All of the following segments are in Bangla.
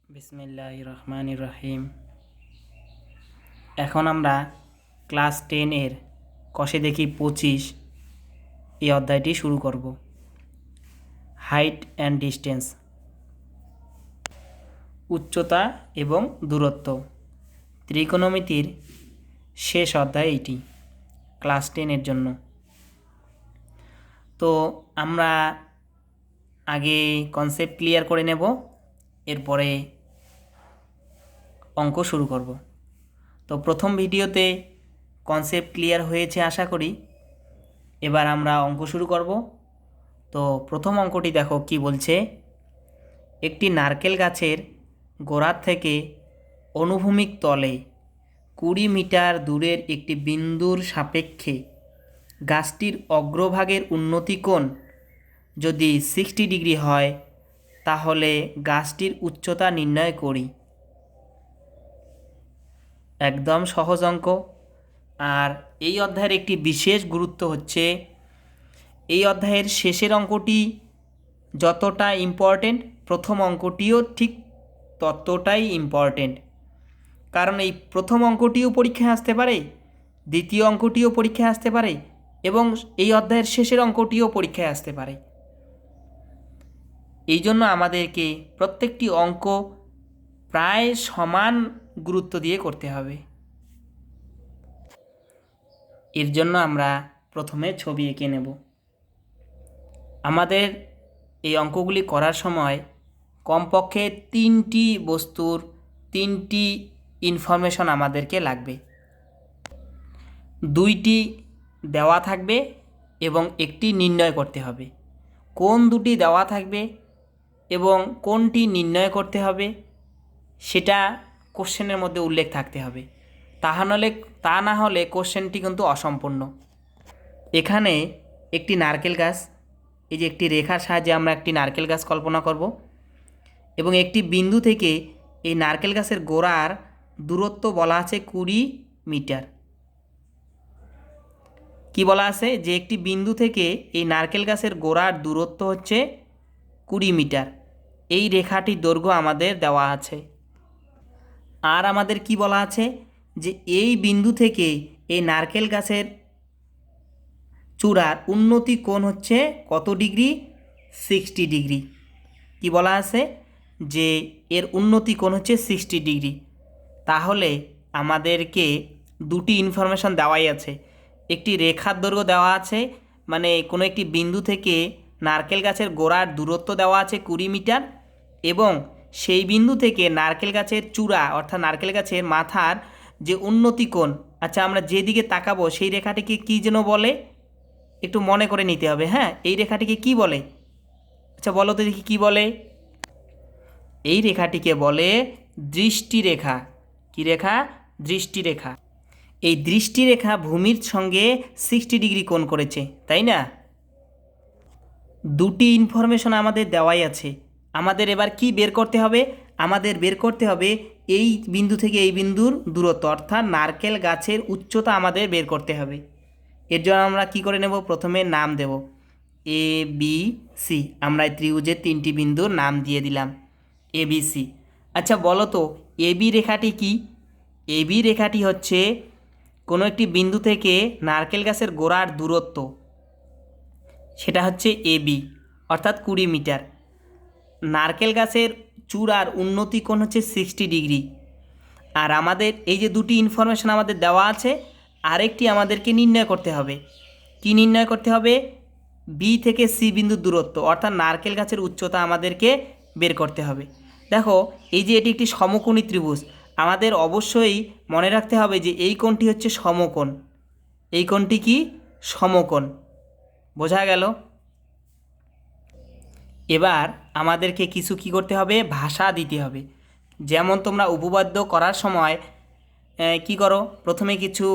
বিসমিল্লাহির রহমানির রহিম। এখন আমরা ক্লাস 10 এর কষে দেখি 25 এই অধ্যায়টি শুরু করব। হাইট অ্যান্ড ডিস্টেন্স, উচ্চতা এবং দূরত্ব, ত্রিকোণমিতির শেষ অধ্যায় এটি ক্লাস 10 এর জন্য। তো আমরা আগে কনসেপ্ট ক্লিয়ার করে নেব, এরপরে অঙ্ক শুরু করব। তো প্রথম ভিডিওতে কনসেপ্ট ক্লিয়ার হয়েছে আশা করি। এবার আমরা অঙ্ক শুরু করব। তো প্রথম অঙ্কটি দেখো কি বলছে। একটি নারকেল গাছের গোড়া থেকে অনুভূমিক তলে 20 মিটার দূরের একটি বিন্দুর সাপেক্ষে গাছটির অগ্রভাগের উন্নতি কোণ যদি 60 ডিগ্রি হয়, তাহলে গাছটির উচ্চতা নির্ণয় করি। একদম সহজ অঙ্ক। আর এই অধ্যায়ের একটি বিশেষ গুরুত্ব হচ্ছে, এই অধ্যায়ের শেষের অঙ্কটি যতটা ইম্পর্টেন্ট, প্রথম অঙ্কটিও ঠিক ততটাই ইম্পর্টেন্ট। কারণ এই প্রথম অঙ্কটিও পরীক্ষায় আসতে পারে, দ্বিতীয় অঙ্কটিও পরীক্ষায় আসতে পারে, এবং এই অধ্যায়ের শেষের অঙ্কটিও পরীক্ষায় আসতে পারে। এই জন্য আমাদেরকে প্রত্যেকটি অঙ্ক প্রায় সমান গুরুত্ব দিয়ে করতে হবে। এর জন্য আমরা প্রথমে ছবি এঁকে নেব। আমাদের এই অঙ্কগুলি করার সময় কমপক্ষে 3টি বস্তুর 3টি ইনফরমেশন আমাদেরকে লাগবে। 2টি দেওয়া থাকবে এবং একটি নির্ণয় করতে হবে। কোন দুটি দেওয়া থাকবে এবং কোনটি নির্ণয় করতে হবে সেটা কোশ্চেনের মধ্যে উল্লেখ থাকতে হবে। তা না হলে কোশ্চেনটি কিন্তু অসম্পূর্ণ। এখানে একটি নারকেল গাছ, এই যে একটি রেখার সাহায্যে আমরা একটি নারকেল গাছ কল্পনা করব, এবং একটি বিন্দু থেকে এই নারকেল গাছের গোড়ার দূরত্ব বলা আছে 20 মিটার। কি বলা আছে যে একটি বিন্দু থেকে এই নারকেল গাছের গোড়ার দূরত্ব হচ্ছে 20 মিটার। এই রেখাটির দৈর্ঘ্য আমাদের দেওয়া আছে। আর আমাদের কি বলা আছে যে এই বিন্দু থেকে এই নারকেল গাছের চূড়ার উন্নতি কোণ হচ্ছে কত ডিগ্রি? 60 ডিগ্রি। কি বলা আছে যে এর উন্নতি কোণ হচ্ছে 60 ডিগ্রি। তাহলে আমাদেরকে দুটি ইনফরমেশন দেওয়াই আছে। একটি রেখার দৈর্ঘ্য দেওয়া আছে, মানে কোনো একটি বিন্দু থেকে নারকেল গাছের গোড়ার দূরত্ব দেওয়া আছে 20 মিটার, এবং সেই বিন্দু থেকে নারকেল গাছের চূড়া অর্থাৎ নারকেল গাছের মাথার যে উন্নতি কোণ, আচ্ছা আমরা যেদিকে তাকাবো সেই রেখাটিকে কী যেন বলে, একটু মনে করে নিতে হবে। হ্যাঁ, এই রেখাটিকে কি বলে? আচ্ছা বলো তো দেখি কি বলে। এই রেখাটিকে বলে দৃষ্টিরেখা। কি রেখা? দৃষ্টিরেখা। এই দৃষ্টিরেখা ভূমির সঙ্গে 60 ডিগ্রি কোণ করেছে, তাই না? দুটি ইনফরমেশন আমাদের দেওয়াই আছে। আমাদের এবার কি বের করতে হবে? আমাদের বের করতে হবে এই বিন্দু থেকে এই বিন্দুর দূরত্ব, অর্থাৎ নারকেল গাছের উচ্চতা আমাদের বের করতে হবে। এর জন্য আমরা কি করে নেব? প্রথমে নাম দেব এ বি সি। আমরা এই ত্রিভুজের 3টি বিন্দুর নাম দিয়ে দিলাম এ বি সি। আচ্ছা বলো তো এ বি রেখাটি কি? এ বি রেখাটি হচ্ছে কোনো একটি বিন্দু থেকে নারকেল গাছের গোড়ার দূরত্ব, সেটা হচ্ছে এ বি, অর্থাৎ 20 মিটার। নারকেল গাছের চূড়ার উন্নতি কোণ হচ্ছে 60 ডিগ্রি। আর আমাদের এই যে দুটি ইনফরমেশন আমাদের দেওয়া আছে, আরেকটি আমাদেরকে নির্ণয় করতে হবে। কি নির্ণয় করতে হবে? বি থেকে সি বিন্দুর দূরত্ব, অর্থাৎ নারকেল গাছের উচ্চতা আমাদেরকে বের করতে হবে। দেখো এই যে এটি একটি সমকোণী ত্রিভুজ, আমাদের অবশ্যই মনে রাখতে হবে যে এই কোণটি হচ্ছে সমকোণ। এই কোণটি কি? সমকোণ। বোঝা গেল? এবার আমাদেরকে কিছু কি করতে হবে? ভাষা দিতে হবে। যেমন তোমরা উপপাদ্য করার সময় কি করো? প্রথমে কিছু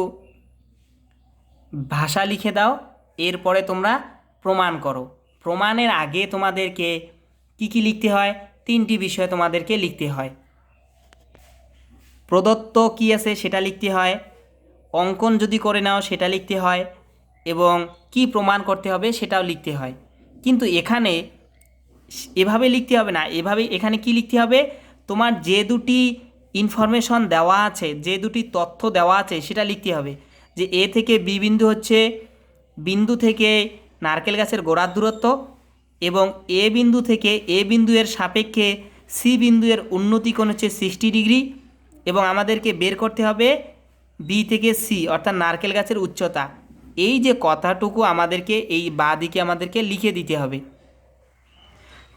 ভাষা লিখে দাও, এরপরে তোমরা প্রমাণ করো। প্রমাণের আগে তোমাদেরকে কি কি লিখতে হয়? 3টি বিষয় তোমাদেরকে লিখতে হয়। প্রদত্ত কি আছে সেটা লিখতে হয়, অঙ্কন যদি করে নাও সেটা লিখতে হয়, এবং কি প্রমাণ করতে হবে সেটাও লিখতে হয়। কিন্তু এখানে এভাবে লিখতে হবে না। এখানে কি লিখতে হবে? তোমার যে দুটি ইনফরমেশন দেওয়া আছে, যে দুটি তথ্য দেওয়া আছে সেটা লিখতে হবে। যে এ থেকে বি বিন্দু হচ্ছে বিন্দু থেকে নারকেল গাছের গোড়ার দূরত্ব, এবং এ বিন্দু থেকে এ বিন্দু এর সাপেক্ষে সি বিন্দু এর উন্নতি কোণ হচ্ছে 60 ডিগ্রি, এবং আমাদেরকে বের করতে হবে বি থেকে সি অর্থাৎ নারকেল গাছের উচ্চতা। এই যে কথাটুকু আমাদেরকে এই বাঁ দিকে আমাদেরকে লিখে দিতে হবে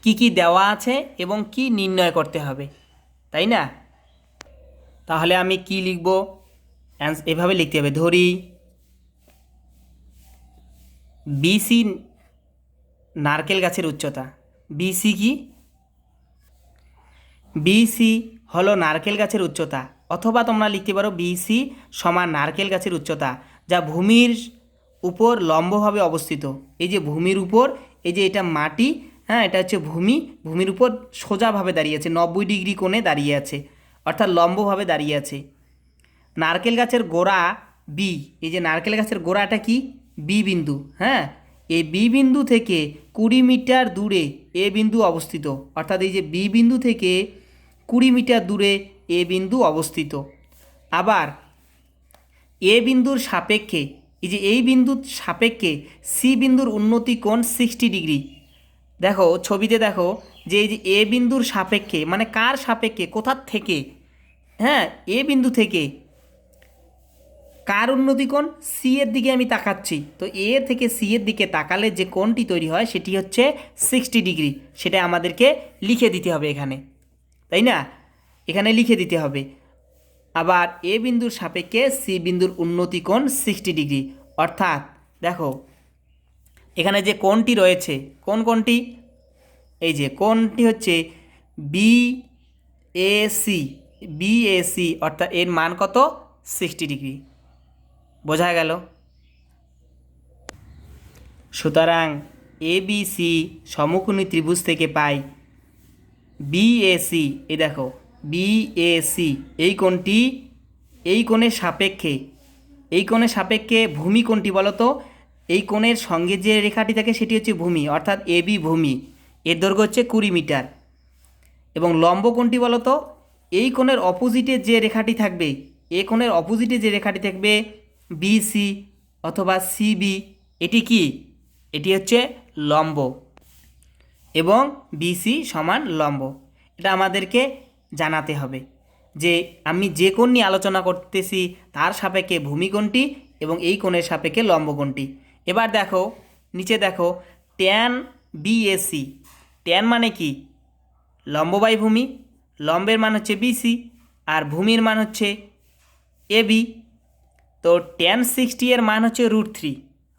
কি কি দেওয়া আছে এবং কি নির্ণয় করতে হবে, তাই না? তাহলে আমি কি লিখব? এভাবে লিখতে হবে, ধরি বিসি নারকেল গাছের উচ্চতা। বিসি কি? বিসি হলো নারকেল গাছের উচ্চতা, অথবা তোমরা লিখতে পারো বিসি সমান নারকেল গাছের উচ্চতা, যা ভূমির উপর লম্বভাবে অবস্থিত। এই যে ভূমির উপর, এই যে এটা মাটি, হ্যাঁ, এটা হচ্ছে ভূমি, ভূমির উপর সোজাভাবে দাঁড়িয়ে আছে, 90 ডিগ্রি কোণে দাঁড়িয়ে আছে, অর্থাৎ লম্বভাবে দাঁড়িয়ে আছে। নারকেল গাছের গোড়া বি, এই যে নারকেল গাছের গোড়াটা কি? বি বিন্দু, হ্যাঁ, এই বি বিন্দু থেকে 20 মিটার দূরে এ বিন্দু অবস্থিত, অর্থাৎ এই যে বি বিন্দু থেকে 20 মিটার দূরে এ বিন্দু অবস্থিত। আবার এ বিন্দুর সাপেক্ষে, এই যে এই বিন্দুর সাপেক্ষে সি বিন্দুর উন্নতি কোণ 60 ডিগ্রি। দেখো ছবিতে দেখো যে এই যে এ বিন্দুর সাপেক্ষে, মানে কার সাপেক্ষে, কোথার থেকে? হ্যাঁ, এ বিন্দু থেকে কার উন্নতি কোণ? সি এর দিকে আমি তাকাচ্ছি, তো এ থেকে সি এর দিকে তাকালে যে কোণটি তৈরি হয় সেটি হচ্ছে 60 ডিগ্রি। সেটা আমাদেরকে লিখে দিতে হবে এখানে, তাই না? এখানে লিখে দিতে হবে। আবার এ বিন্দুর সাপেক্ষে সি বিন্দুর উন্নতি কোণ 60 ডিগ্রি, অর্থাৎ দেখো এখানে যে কোণটি রয়েছে, কোন কোণটি? এই যে কোণটি হচ্ছে B A C, B A C, অর্থাৎ এর মান কত? 60 ডিগ্রি। বোঝা গেল? সুতরাং এ বি সি সমকোণী ত্রিভুজ থেকে পাই বিএসি। এই দেখো বিএসি, এই কোণটি এই কোণের সাপেক্ষে, এই কোণের সাপেক্ষে ভূমি কোণটি বলো তো? এই কোণের সঙ্গে যে রেখাটি থাকে সেটি হচ্ছে ভূমি, অর্থাৎ এ বি ভূমি, এর দৈর্ঘ্য হচ্ছে 20 মিটার। এবং লম্ব কোণটি বলো তো? এই কোণের অপোজিটে যে রেখাটি থাকবে, এ কোণের অপোজিটে যে রেখাটি থাকবে বিসি অথবা সিবি, এটি কি? এটি হচ্ছে লম্ব, এবং বিসি সমান লম্ব। এটা আমাদেরকে জানাতে হবে যে আমি যে কোণ নিয়ে আলোচনা করতেছি তার সাপেক্ষে ভূমি কোণটি এবং এই কোণের সাপেক্ষে লম্ব কোণটি। এবার দেখো নিচে দেখো ট্যান বিএসি। ট্যান মানে কি? লম্ব বাই ভূমি, লম্বের মান হচ্ছে বিসি আর ভূমির মান হচ্ছে এবি। তো ট্যান 60 এর মান হচ্ছে √3।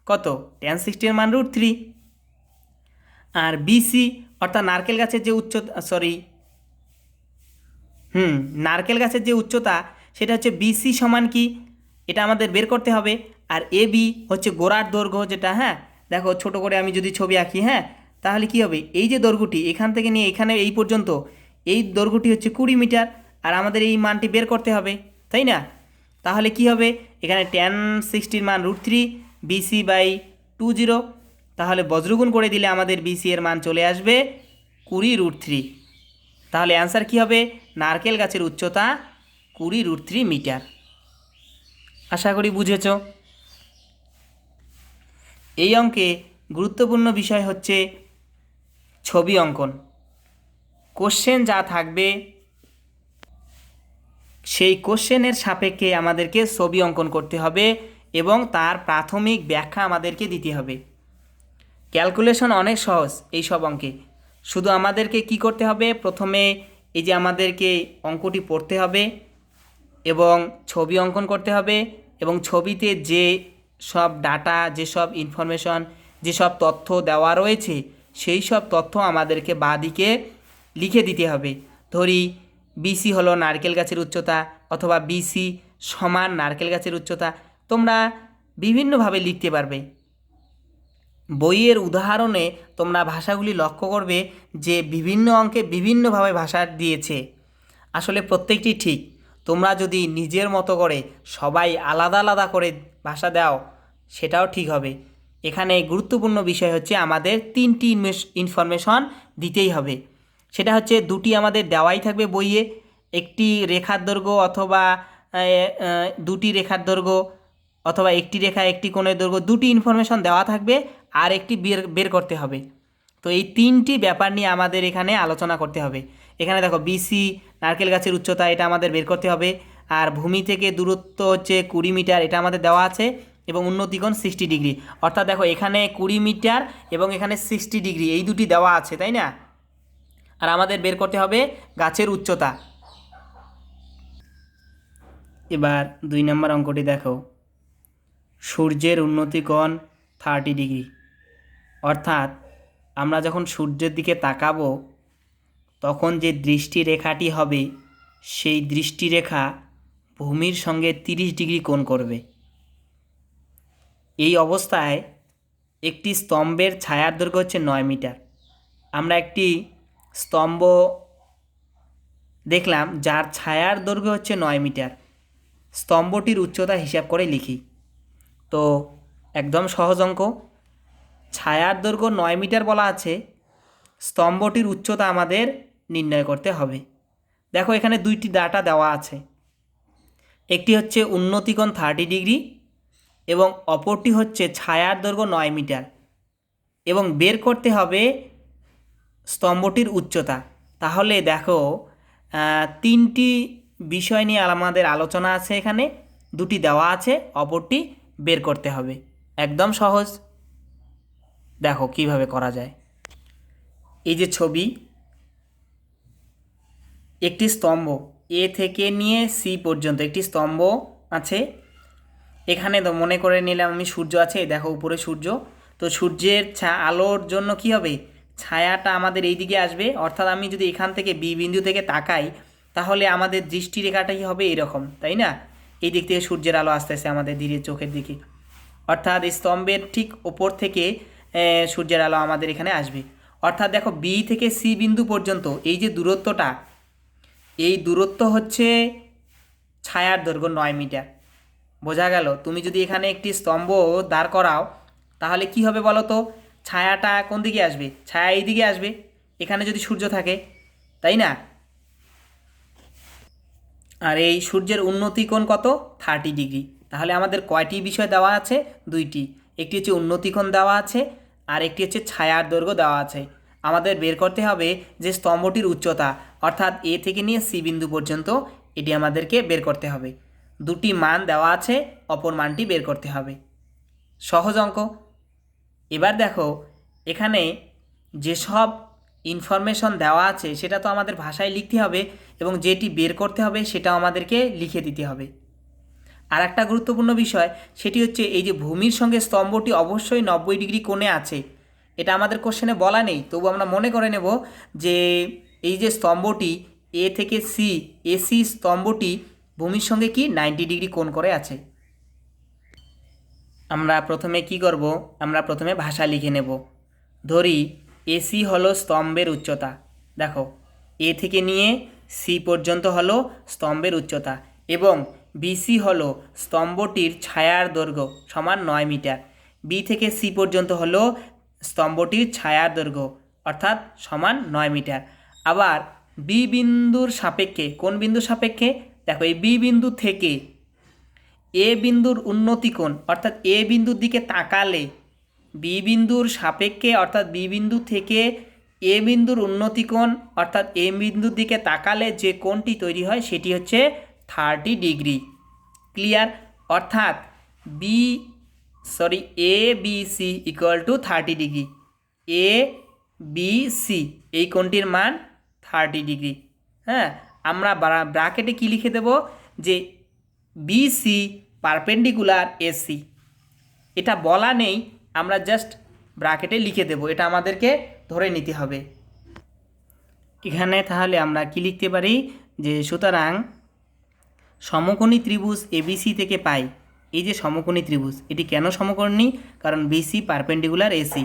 কত? ট্যান 60 এর মান √3। আর বিসি অর্থাৎ নারকেল গাছের যে উচ্চতা, নারকেল গাছের যে উচ্চতা সেটা হচ্ছে বিসি সমান কি, এটা আমাদের বের করতে হবে। আর এ বি হচ্ছে গোড়ার দৈর্ঘ্য, যেটা, হ্যাঁ দেখো ছোট করে আমি যদি ছবি আঁকি, হ্যাঁ, তাহলে কি হবে? এই যে দৈর্ঘ্যটি এখান থেকে নিয়ে এখানে এই পর্যন্ত, এই দৈর্ঘ্যটি হচ্ছে 20 মিটার, আর আমাদের এই মানটি বের করতে হবে, তাই না? তাহলে কি হবে? এখানে ট্যান 60 মান √3 বিসি বাই 20, তাহলে বজ্রগুণ করে দিলে আমাদের বিসি এর মান চলে আসবে 20√3। তাহলে অ্যান্সার কি হবে? নারকেল গাছের উচ্চতা 20√3 মিটার। আশা করি বুঝেছ। এই অঙ্কে গুরুত্বপূর্ণ বিষয় হচ্ছে ছবি অঙ্কন। কোশ্চেন যা থাকবে সেই কোশ্চেনের সাপেক্ষে আমাদেরকে ছবি অঙ্কন করতে হবে এবং তার প্রাথমিক ব্যাখ্যা আমাদেরকে দিতে হবে। ক্যালকুলেশন অনেক সহজ এই সব অঙ্কে। শুধু আমাদেরকে কি করতে হবে? প্রথমে এই যে আমাদেরকে অঙ্কটি পড়তে হবে এবং ছবি অঙ্কন করতে হবে, এবং ছবিতে যে সব ডাটা, যেসব ইনফরমেশন, যেসব তথ্য দেওয়া রয়েছে সেই সব তথ্য আমাদেরকে বাঁদিকে লিখে দিতে হবে। ধরি বিসি হলো নারকেল গাছের উচ্চতা, অথবা বিসি সমান নারকেল গাছের উচ্চতা। তোমরা বিভিন্নভাবে লিখতে পারবে। বইয়ের উদাহরণে তোমরা ভাষাগুলি লক্ষ্য করবে যে বিভিন্ন অঙ্কে বিভিন্নভাবে ভাষা দিয়েছে। আসলে প্রত্যেকটি ঠিক। তোমরা যদি নিজের মতো করে সবাই আলাদা আলাদা করে ভাষা দাও সেটাও ঠিক হবে। এখানে গুরুত্বপূর্ণ বিষয় হচ্ছে আমাদের 3টি ইনফরমেশন দিতেই হবে। সেটা হচ্ছে দুটি আমাদের দেওয়াই থাকবে বইয়ে, একটি রেখার দৈর্ঘ্য অথবা দুটি রেখার দৈর্ঘ্য অথবা একটি রেখা একটি কোণের দৈর্ঘ্য, দুটি ইনফরমেশন দেওয়া থাকবে আর একটি বের বের করতে হবে। তো এই তিনটি ব্যাপার নিয়ে আমাদের এখানে আলোচনা করতে হবে। এখানে দেখো বিসি নারকেল গাছের উচ্চতা, এটা আমাদের বের করতে হবে। আর ভূমি থেকে দূরত্ব হচ্ছে 20 মিটার, এটা আমাদের দেওয়া আছে, এবং উন্নতিকোণ 60 ডিগ্রি। অর্থাৎ দেখো এখানে 20 মিটার এবং এখানে 60 ডিগ্রি, এই দুটি দেওয়া আছে, তাই না? আর আমাদের বের করতে হবে গাছের উচ্চতা। এবার 2 নম্বর অঙ্কটি দেখো, সূর্যের উন্নতিকোণ 30 ডিগ্রি। অর্থাৎ আমরা যখন সূর্যের দিকে তাকাবো তখন যে দৃষ্টিরেখাটি হবে সেই দৃষ্টিরেখা ভূমির সঙ্গে 30 ডিগ্রি কোণ করবে। এই অবস্থায় একটি স্তম্ভের ছায়ার দৈর্ঘ্য হচ্ছে 9 মিটার। আমরা একটি স্তম্ভ দেখলাম যার ছায়ার দৈর্ঘ্য হচ্ছে 9 মিটার। স্তম্ভটির উচ্চতা হিসাব করে লিখি। তো একদম সহজ অঙ্ক, ছায়ার দৈর্ঘ্য 9 মিটার বলা আছে, স্তম্ভটির উচ্চতা আমাদের নির্ণয় করতে হবে। দেখো এখানে দুইটি ডাটা দেওয়া আছে, একটি হচ্ছে উন্নতিকোণ 30 ডিগ্রি এবং অপরটি হচ্ছে ছায়ার দৈর্ঘ্য 9 মিটার, এবং বের করতে হবে স্তম্ভটির উচ্চতা। তাহলে দেখো তিনটি বিষয় নিয়ে আমাদের আলোচনা আছে, এখানে দুটি দেওয়া আছে, অপরটি বের করতে হবে। একদম সহজ, দেখো কিভাবে করা যায়। এই যে ছবি, একটি স্তম্ভ এ থেকে নিয়ে সি পর্যন্ত একটি স্তম্ভ আছে। এখানে তো মনে করে নিলাম আমি সূর্য আছে, দেখো উপরে সূর্য। তো সূর্যের আলোর জন্য কি হবে, ছায়াটা আমাদের এই দিকে আসবে। অর্থাৎ আমি যদি এখান থেকে বি বিন্দু থেকে তাকাই তাহলে আমাদের দৃষ্টিরেখাটাই হবে এরকম, তাই না? এই দিক থেকে সূর্যের আলো আসতেছে আমাদের ধীরে চোখের দিকে। অর্থাৎ এই স্তম্ভের ঠিক ওপর থেকে সূর্যের আলো আমাদের এখানে আসবে। অর্থাৎ দেখো বি থেকে সি বিন্দু পর্যন্ত এই যে দূরত্বটা, এই দূরত্ব হচ্ছে ছায়ার দৈর্ঘ্য 9 মিটার। বোঝা গেল? তুমি যদি এখানে একটি স্তম্ভ দাঁড় করাও তাহলে কি হবে বলো তো, ছায়াটা কোন দিকে আসবে? ছায়া এই দিকে আসবে এখানে যদি সূর্য থাকে, তাই না? আর এই সূর্যের উন্নতিকোণ কত? 30 ডিগ্রি। তাহলে আমাদের কয়টি বিষয় দেওয়া আছে? দুইটি, একটি হচ্ছে উন্নতিকোণ দেওয়া আছে আর একটি হচ্ছে ছায়ার দৈর্ঘ্য দেওয়া আছে। আমাদের বের করতে হবে যে স্তম্ভটির উচ্চতা, অর্থাৎ এ থেকে নিয়ে সি বিন্দু পর্যন্ত, এটি আমাদেরকে বের করতে হবে। দুটি মান দেওয়া আছে, অপর মানটি বের করতে হবে। সহজ অঙ্ক। এবার দেখো এখানে যেসব ইনফরমেশন দেওয়া আছে সেটা তো আমাদের ভাষায় লিখতে হবে, এবং যেটি বের করতে হবে সেটাও আমাদেরকে লিখে দিতে হবে। আর একটা গুরুত্বপূর্ণ বিষয় সেটি হচ্ছে এই যে ভূমির সঙ্গে স্তম্ভটি অবশ্যই 90 ডিগ্রি কোণে আছে। এটা আমাদের কোশ্চেনে বলা নেই, তবু আমরা মনে করে নেব যে এই যে স্তম্ভটি এ থেকে সি, এসি স্তম্ভটি ভূমির সঙ্গে কি 90 ডিগ্রি কোণ করে আছে। আমরা প্রথমে কি করব, আমরা প্রথমে ভাষা লিখে নেব। ধরি এসি হলো স্তম্ভের উচ্চতা। দেখো এ থেকে নিয়ে সি পর্যন্ত হলো স্তম্ভের উচ্চতা, এবং বিসি হলো স্তম্ভটির ছায়ার দৈর্ঘ্য সমান 9 মিটার। বি থেকে সি পর্যন্ত হলো স্তম্ভটির ছায়ার দৈর্ঘ্য অর্থাৎ সমান 9 মিটার। আবার বি বিন্দুর সাপেক্ষে, কোন বিন্দুর সাপেক্ষে? দেখো এই বি বিন্দু থেকে এ বিন্দুর উন্নতিকোণ, অর্থাৎ এ বিন্দুর দিকে তাকালে বি বিন্দুর সাপেক্ষে, অর্থাৎ বি বিন্দু থেকে এ বিন্দুর উন্নতিকোণ অর্থাৎ এ বিন্দুর দিকে তাকালে যে কোণটি তৈরি হয় সেটি হচ্ছে 30 ডিগ্রি। ক্লিয়ার? অর্থাৎ A B C equal to 30 degree. A B C এই কোণটির মান 30 ডিগ্রি। হ্যাঁ, আমরা ব্র্যাকেটে কি লিখে দেব যে বিসি পারপেন্ডিকুলার এসি। এটা বলা নেই, আমরা জাস্ট ব্র্যাকেটে লিখে দেব, এটা আমাদেরকে ধরে নিতে হবে। এখানে তাহলে আমরা কি লিখতে পারি যে সুতরাং সমকোণী ত্রিভুজ এবিসি থেকে পাই, এই যে সমকোণী ত্রিভুজ, এটি কেন সমকোণী? কারণ বিসি পারপেন্ডিকুলার এসি,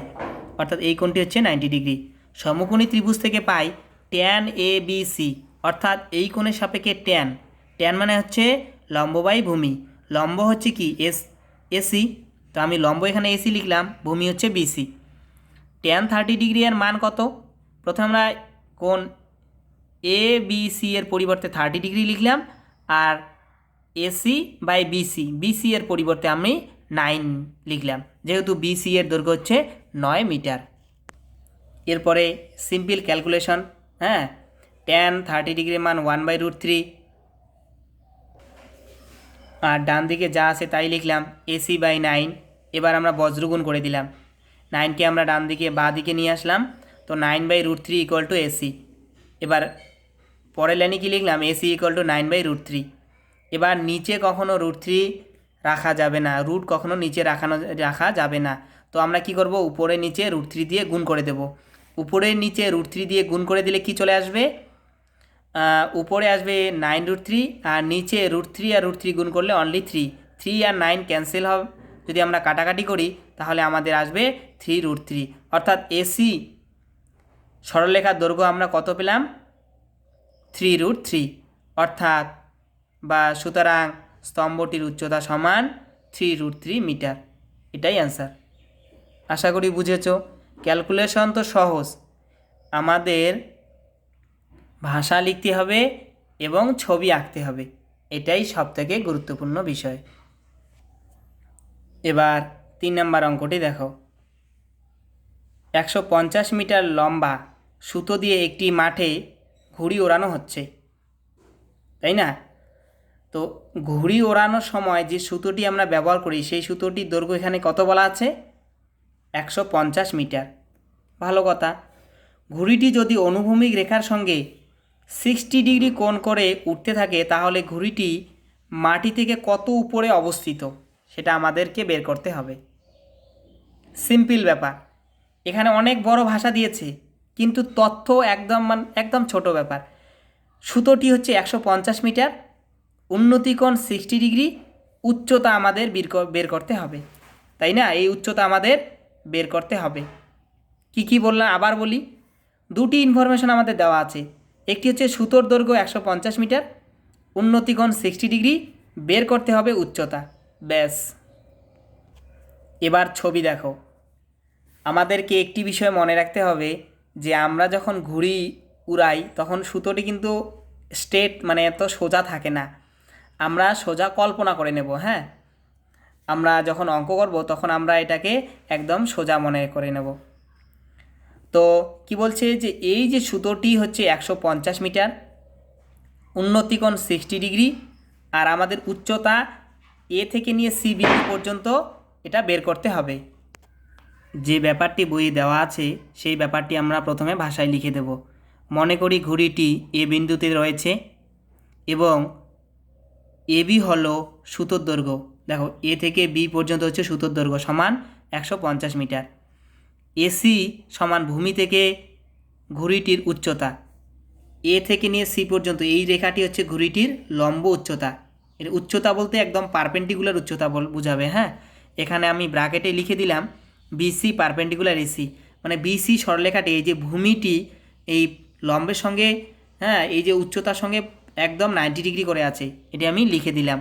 অর্থাৎ এই কোণটি হচ্ছে 90 ডিগ্রি। সমকোণী ত্রিভুজ থেকে পাই ট্যান এ বি সি, অর্থাৎ এই কোণের সাপেক্ষে ট্যান, ট্যান মানে হচ্ছে লম্ব বাই ভূমি। লম্ব হচ্ছে কি এসি, তো আমি লম্ব এখানে এসি লিখলাম, ভূমি হচ্ছে বিসি। ট্যান 30 ডিগ্রি এর মান কত? প্রথমে আমরা কোণ এ বি সি এর পরিবর্তে 30 ডিগ্রি লিখলাম, আর এসি বাই বিসি, বিসি এর পরিবর্তে আমি 9 লিখলাম, যেহেতু বিসি এর দৈর্ঘ্য হচ্ছে 9 মিটার। এরপরে সিম্পল ক্যালকুলেশন, হ্যাঁ, tan 30 ডিগ্রির মান 1/√3, আর ডান দিকে যা আছে তাই লিখলাম, এসি বাই 9। এবার আমরা বজ্রগুণ করে দিলাম, 9কে আমরা ডান দিকে বাঁ দিকে নিয়ে আসলাম, তো 9/√3 ইকুয়াল টু এসি। এবার পরের লাইনে কী লিখলাম, এসি ইকুয়াল টু 9/√3। এবার নিচে কখনো √3 রাখা যাবে না, রুট কখনো নিচে রাখা যাবে না, তো আমরা কি করব, উপরে নিচে √3 দিয়ে গুণ করে দেব। উপরে নিচে √3 দিয়ে গুণ করে দিলে কি চলে আসবে, উপরে আসবে 9√3, আর নিচে √3 আর √3 গুণ করলে অনলি 3, 3 আর 9 ক্যান্সেল হবে। যদি আমরা কাটাকাটি করি তাহলে আমাদের আসবে 3√3, অর্থাৎ এসি সরলরেখার দৈর্ঘ্য আমরা কত পেলাম, 3√3, অর্থাৎ বা সুতরাং স্তম্ভটির উচ্চতা সমান 3√3 মিটার। এটাই অ্যান্সার। আশা করি বুঝেছ। ক্যালকুলেশন তো সহজ, আমাদের ভাষা লিখতে হবে এবং ছবি আঁকতে হবে, এটাই সবথেকে গুরুত্বপূর্ণ বিষয়। এবার 3 নম্বর অঙ্কটি দেখো। 150 মিটার লম্বা সুতো দিয়ে একটি মাঠে ঘুড়ি ওড়ানো হচ্ছে, তাই না? তো ঘুড়ি ওড়ানোর সময় যে সুতোটি আমরা ব্যবহার করি সেই সুতোটির দৈর্ঘ্য এখানে কত বলা আছে, 150 মিটার। ভালো কথা, ঘুড়িটি যদি অনুভূমিক রেখার সঙ্গে 60 ডিগ্রি কোণ করে উঠতে থাকে তাহলে ঘুড়িটি মাটি থেকে কত উপরে অবস্থিত সেটা আমাদেরকে বের করতে হবে। সিম্পল ব্যাপার, এখানে অনেক বড় ভাষা দিয়েছে কিন্তু তথ্য একদম ছোট ব্যাপার। সুতোটি হচ্ছে 150 মিটার, উন্নতিকোণ 60 ডিগ্রি, উচ্চতা আমাদের বের করতে হবে, তাই না? এই উচ্চতা আমাদের বের করতে হবে। কি বললাম আবার বলি, দুটি ইনফরমেশন আমাদের দেওয়া আছে, একটি হচ্ছে সুতোর দৈর্ঘ্য 150 মিটার, উন্নতিকোণ 60 ডিগ্রি, বের করতে হবে উচ্চতা, ব্যাস। এবার ছবি দেখো। আমাদেরকে একটি বিষয় মনে রাখতে হবে যে আমরা যখন ঘুড়ি উড়াই তখন সুতোটি কিন্তু স্ট্রেট মানে এত সোজা থাকে না, আমরা সোজা কল্পনা করে নেব। হ্যাঁ, আমরা যখন অঙ্ক করব তখন আমরা এটাকে একদম সোজা মনে করে নেব। তো কি বলছে যে এই যে সুতোটি হচ্ছে 150 মিটার, উন্নতিকোণ 60 ডিগ্রি, আর আমাদের উচ্চতা এ থেকে নিয়ে সি বিন্দু পর্যন্ত এটা বের করতে হবে। যে ব্যাপারটি বইয়ে দেওয়া আছে সেই ব্যাপারটি আমরা প্রথমে ভাষায় লিখে দেব। মনে করি ঘুড়িটি এ বিন্দুতে রয়েছে এবং এবি হলো সুতোর দৈর্ঘ্য। দেখো, এ থেকে বি পর্যন্ত হচ্ছে সুতোর দৈর্ঘ্য সমান 150 মিটার। এসি সমান ভূমি থেকে ঘুড়িটির উচ্চতা, এ থেকে নিয়ে সি পর্যন্ত এই রেখাটি হচ্ছে ঘুড়িটির লম্ব উচ্চতা। এর উচ্চতা বলতে একদম পারপেন্ডিকুলার উচ্চতা বুঝাবে। হ্যাঁ, এখানে আমি ব্র্যাকেটে লিখে দিলাম বিসি পারপেন্ডিকুলার এসি, মানে বিসি সরলরেখাটি এই যে ভূমিটি এই লম্বের সঙ্গে, হ্যাঁ, এই যে উচ্চতার সঙ্গে একদম 90 ডিগ্রি করে আছে, এটি আমি লিখে দিলাম।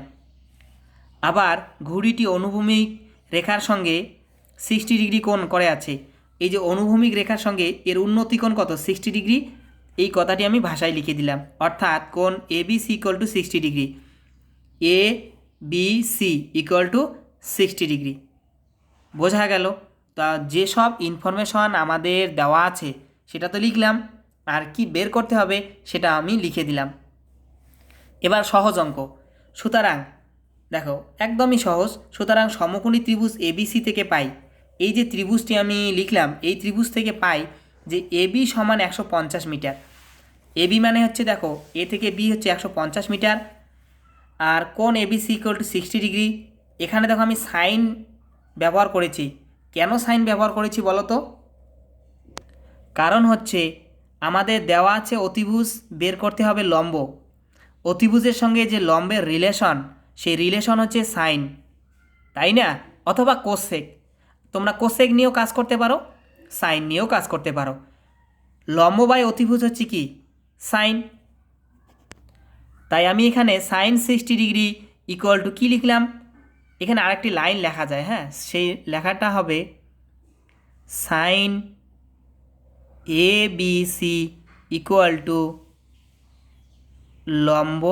আবার ঘুড়িটি অনুভূমিক রেখার সঙ্গে 60 ডিগ্রি কোণ করে আছে, এই যে অনুভূমিক রেখার সঙ্গে এর উন্নতি কোণ কত, 60 ডিগ্রি, এই কথাটি আমি ভাষায় লিখে দিলাম। অর্থাৎ কোণ A B C equal to 60 degree, A B C equal to 60 degree. বোঝা গেল? তা যেসব ইনফরমেশন আমাদের দেওয়া আছে সেটা তো লিখলাম, আর কি বের করতে হবে সেটা আমি লিখে দিলাম। এবার সহজ অঙ্ক। সুতরাং দেখো, একদমই সহজ। সুতরাং সমকোণী ত্রিভুজ এবিসি থেকে পাই, এই যে ত্রিভুজটি আমি লিখলাম এই ত্রিভুজ থেকে পাই যে এবি সমান 150 মিটার। এবি মানে হচ্ছে দেখো এ থেকে বি হচ্ছে 150 মিটার, আর কোণ এবিসি ইকুয়াল টু 60 ডিগ্রি। এখানে দেখো আমি সাইন ব্যবহার করেছি। কেন সাইন ব্যবহার করেছি বলো তো? কারণ হচ্ছে আমাদের দেওয়া আছে অতিভুজ, বের করতে হবে লম্ব। অতিভুজের সঙ্গে যে লম্বের রিলেশন, সেই রিলেশন হচ্ছে সাইন, তাই না? অথবা কোসেক। তোমরা কোসেক নিয়েও কাজ করতে পারো, সাইন নিয়েও কাজ করতে পারো। লম্ব বাই অতিভুজ হচ্ছে কি, সাইন। তাই আমি এখানে সাইন 60 ডিগ্রি ইকুয়াল টু কী লিখলাম, এখানে আরেকটি লাইন লেখা যায়। হ্যাঁ, সেই লেখাটা হবে sine A B C equal to লম্ব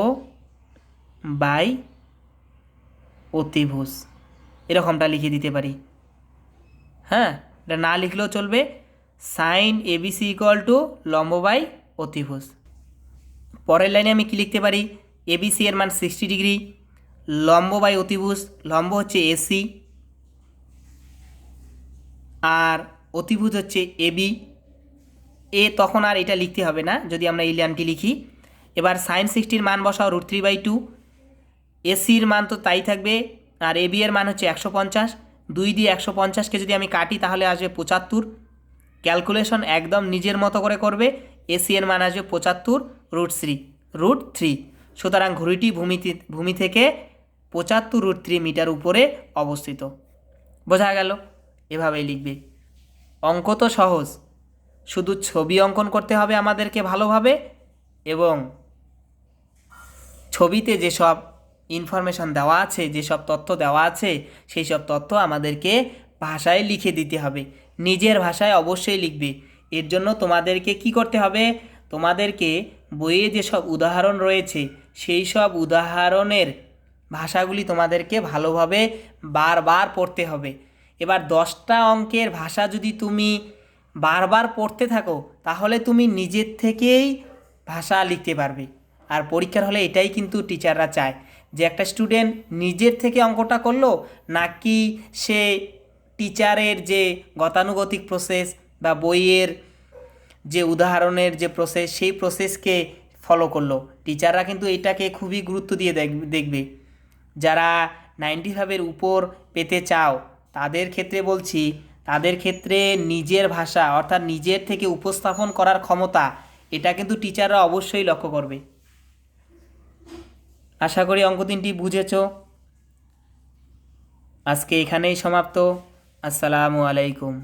বাই অতিভুজ, এরকমটা লিখে দিতে পারি। হ্যাঁ, এটা না লিখলেও চলবে। সাইন এবিসি ইকুয়াল টু লম্ব বাই অতিভুজ। পরের লাইনে আমি কি লিখতে পারি, এবিসি এর মান 60 ডিগ্রি, লম্ব বাই অতিভুজ, লম্ব হচ্ছে এসি আর অতিভুজ হচ্ছে এবি। তখন আর এটা লিখতে হবে না যদি আমরা এই লাইনটি লিখি। এবার সাইন 60-র মান বসাও √3/2, এসির মান তো তাই থাকবে, আর এবি এর মান হচ্ছে 150। 2 দিয়ে 150কে যদি আমি কাটি তাহলে আসবে 75। ক্যালকুলেশন একদম নিজের মতো করে করবে। এসি এর মান আসবে 75√3। সুতরাং ঘড়িটি ভূমি থেকে 75√3 মিটার উপরে অবস্থিত। বোঝা গেল? এভাবেই লিখবে। অঙ্ক তো সহজ, শুধু ছবি অঙ্কন করতে হবে আমাদেরকে ভালোভাবে, এবং ছবিতে যেসব ইনফরমেশান দেওয়া আছে, যেসব তথ্য দেওয়া আছে, সেই সব তথ্য আমাদেরকে ভাষায় লিখে দিতে হবে। নিজের ভাষায় অবশ্যই লিখবে। এর জন্য তোমাদেরকে কি করতে হবে, তোমাদেরকে বইয়ে যেসব উদাহরণ রয়েছে সেই সব উদাহরণের ভাষাগুলি তোমাদেরকে ভালোভাবে বারবার পড়তে হবে। এবার 10টা অঙ্কের ভাষা যদি তুমি বারবার পড়তে থাকো তাহলে তুমি নিজের থেকেই ভাষা লিখতে পারবে। আর পরীক্ষার হলে এটাই কিন্তু টিচাররা চায়, যে একটা স্টুডেন্ট নিজের থেকে অঙ্কটা করলো, নাকি সে টিচারের যে গতানুগতিক প্রসেস বা বইয়ের যে উদাহরণের যে প্রসেস সেই প্রসেসকে ফলো করলো। টিচাররা কিন্তু এটাকে খুবই গুরুত্ব দিয়ে দেখবে। যারা 95-এর উপর পেতে চাও তাদের ক্ষেত্রে বলছি, তাদের ক্ষেত্রে নিজের ভাষা অর্থাৎ নিজের থেকে উপস্থাপন করার ক্ষমতা, এটা কিন্তু টিচাররা অবশ্যই লক্ষ্য করবে। আশা করি অঙ্ক 3টি বুঝেছ। আজকে এখানেই সমাপ্ত। আসসালামু আলাইকুম।